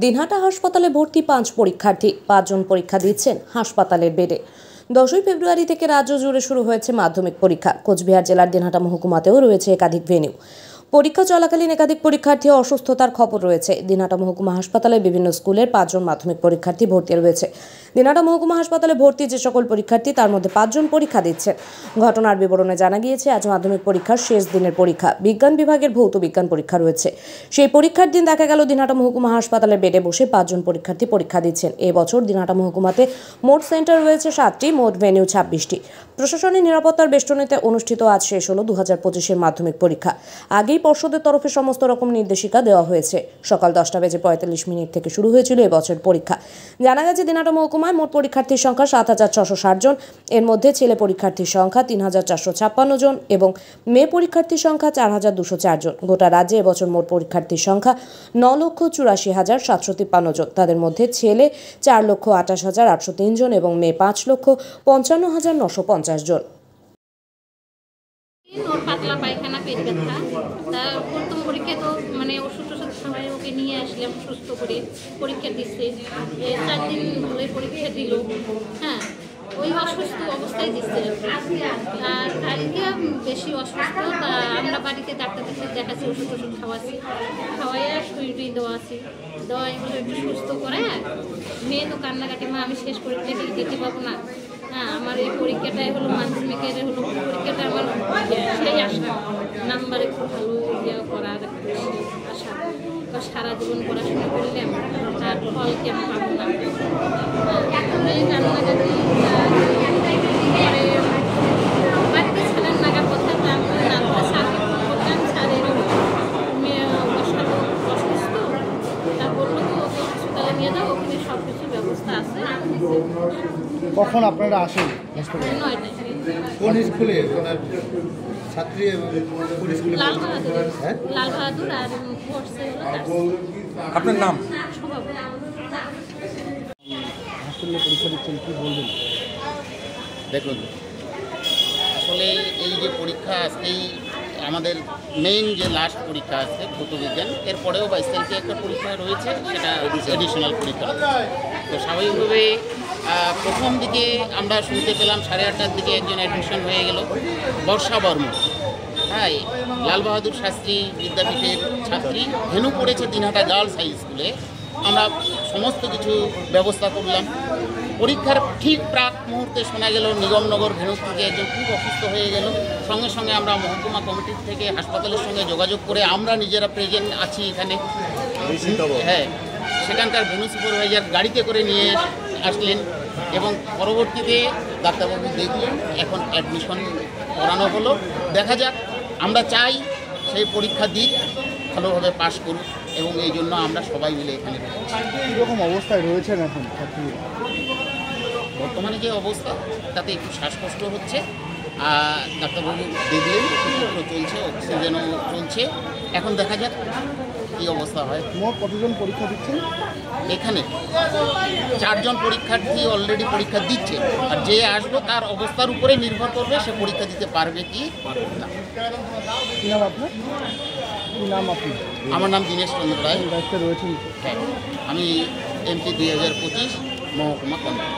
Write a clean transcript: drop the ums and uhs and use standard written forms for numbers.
দিনহাটা হাসপাতালে ভর্তি 5 পরীক্ষার্থী, 5 জন পরীক্ষা দিচ্ছেন হাসপাতালের বেডে। 10ই ফেব্রুয়ারি থেকে রাজ্য জুড়ে শুরু হয়েছে মাধ্যমিক পরীক্ষা। কোচবিহার জেলার দিনহাটা মহকুমাতেও রয়েছে একাধিক ভেন্যু। পরীক্ষা চলাকালীন একাধিক পরীক্ষার্থী অসুস্থতার খবর রয়েছে। দিনহাটা মহকুমা হাসপাতালে বিভিন্ন স্কুলের 5 জন মাধ্যমিক পরীক্ষার্থী ভর্তি রয়েছে। দিনহাটা মহকুমা হাসপাতালে ভর্তি যে সকল পরীক্ষার্থী, তার মধ্যে 5 জন পরীক্ষা দিচ্ছেন। ঘটনার বিবরণে জানা গিয়েছে, আজ মাধ্যমিক পরীক্ষার শেষ দিনের পরীক্ষা। বিজ্ঞান বিভাগের ভৌত বিজ্ঞান পরীক্ষা রয়েছে। সেই পরীক্ষার দিন দেখা গেল দিনহাটা মহকুমা হাসপাতালের বেডে বসে 5 জন পরীক্ষার্থী পরীক্ষা দিচ্ছেন। এবছর দিনহাটা মহকুমাতে মোট সেন্টার রয়েছে 7টি, মোট ভেন্যু 26টি। প্রশাসনের নিরাপত্তার বেষ্টনীতে অনুষ্ঠিত আজ শেষ হলো 2025-এর মাধ্যমিক পরীক্ষা। আগেই পর্ষদের তরফে সমস্ত রকম নির্দেশিকা দেওয়া হয়েছে। সকাল 10:45 থেকে শুরু হয়েছিল এবছর পরীক্ষা। জানা গেছে, দিনহাটা মহকুমায় মোট পরীক্ষার্থীর সংখ্যা 7,660 জন। এর মধ্যে ছেলে পরীক্ষার্থীর সংখ্যা 3,456 জন এবং মেয়ে পরীক্ষার্থীর সংখ্যা 4,204 জন। গোটা রাজ্যে এবছর মোট পরীক্ষার্থীর সংখ্যা 9,84,753 জন। তাদের মধ্যে ছেলে 4,28,803 জন এবং মেয়ে 5,55,950 জন। পাতলা পায়খানা, পেট ব্যথা, তা প্রথম পরীক্ষা তো মানে ওষুধ খাওয়াই ওকে নিয়ে আসলাম সুস্থ করে। পরীক্ষা দিচ্ছে 4 দিন ধরে পরীক্ষা দিল। হ্যাঁ, ওই অসুস্থ অবস্থায় দিচ্ছে। আর কালকে বেশি অসুস্থ, তা আমরা বাড়িতে ডাক্তারকে দেখাচ্ছি, ওষুধ খাওয়াইয়া সুই দেওয়াছি। দেওয়া এগুলো একটু সুস্থ করে। মেয়ে তো কান্নাকাটি, মা আমি শেষ পরীক্ষাটা দিতে পারবো না। হ্যাঁ, আমার এই পরীক্ষাটাই হলো মাধ্যমিকের পরীক্ষাটা আমার সেই আশা, নাম্বারে খুব ভালো করার আশা। সারা জীবন পড়াশোনা করলাম, তার ফল কেমন পাবো না। এই কান্নাকাটি বাড়িতে ছেলের নাগা কথা, তারপরে স্যারকে ফোন করলাম, স্যার এরকম মেয়ে অসুস্থ, তা বললো তো ওকে হাসপাতালে নিয়ে যাও, ওখানে সব কিছু ব্যবস্থা আছে। কখন আপনারা আসেন? 9টায়। কোন স্কুলে ছাত্রী এবং কোন স্কুলে? লাল বাহাদুর আর পড়ছে আপনার নাম? হাসপাতালে পরীক্ষা দিচ্ছেন, কি বলবেন? দেখুন, আসলে এই যে পরীক্ষা আজকেই আমাদের মেইন যে লাস্ট পরীক্ষা আছে ভৌতবিজ্ঞান, এরপরেও 22 তারিখে একটা পরীক্ষা রয়েছে, সেটা এডিশনাল পরীক্ষা। তো স্বাভাবিকভাবে প্রথম দিকে আমরা শুনতে পেলাম 8:30টার দিকে একজন অ্যাডমিশন হয়ে গেল, বর্ষা বর্মন। হ্যাঁ, লাল বাহাদুর শাস্ত্রী বিদ্যাপীঠের ছাত্রী, ভেন্যু পড়েছে দিনহাটা গার্লস হাই স্কুলে। আমরা সমস্ত কিছু ব্যবস্থা করলাম। পরীক্ষার ঠিক প্রাক মুহূর্তে শোনা গেল নিগমনগর ভেন্যু থেকে একজন খুব অসুস্থ হয়ে গেল। সঙ্গে সঙ্গে আমরা মহকুমা কমিটির থেকে হাসপাতালের সঙ্গে যোগাযোগ করে আমরা নিজেরা প্রেজেন্ট আছি এখানে। হ্যাঁ, সেখানকার ভেন্যু সুপারভাইজার গাড়িতে করে নিয়ে আসলেন এবং পরবর্তীতে ডাক্তারবাবু দেখলেন, এখন অ্যাডমিশন করানো হলো। দেখা যাক, আমরা চাই সেই পরীক্ষা দিক, ভালোভাবে পাশ করুক এবং এই জন্য আমরা সবাই মিলে এখানে। কীরকম অবস্থায় রয়েছেন এখন ছাত্রীরা? বর্তমানে যে অবস্থা, তাতে একটু শ্বাসকষ্ট হচ্ছে। ডাক্তারবাবু দেখলেন, ওষুধপত্র চলছে, অক্সিজেনও চলছে। এখন দেখা যাক কী অবস্থা হয়। মোট কতজন পরীক্ষা দিচ্ছেন? এখানে 4 জন পরীক্ষার্থী অলরেডি পরীক্ষা দিচ্ছে, আর যে আসবো তার অবস্থার উপরে নির্ভর করবে সে পরীক্ষা দিতে পারবে কি পারবে না। কী নাম আপনার? কী নাম আপনার? আমার নাম দীনেশ চন্দ্র রায়। দায়িত্বে রয়েছেন? হ্যাঁ, আমি MP 2025 মহকুমা কমিটি।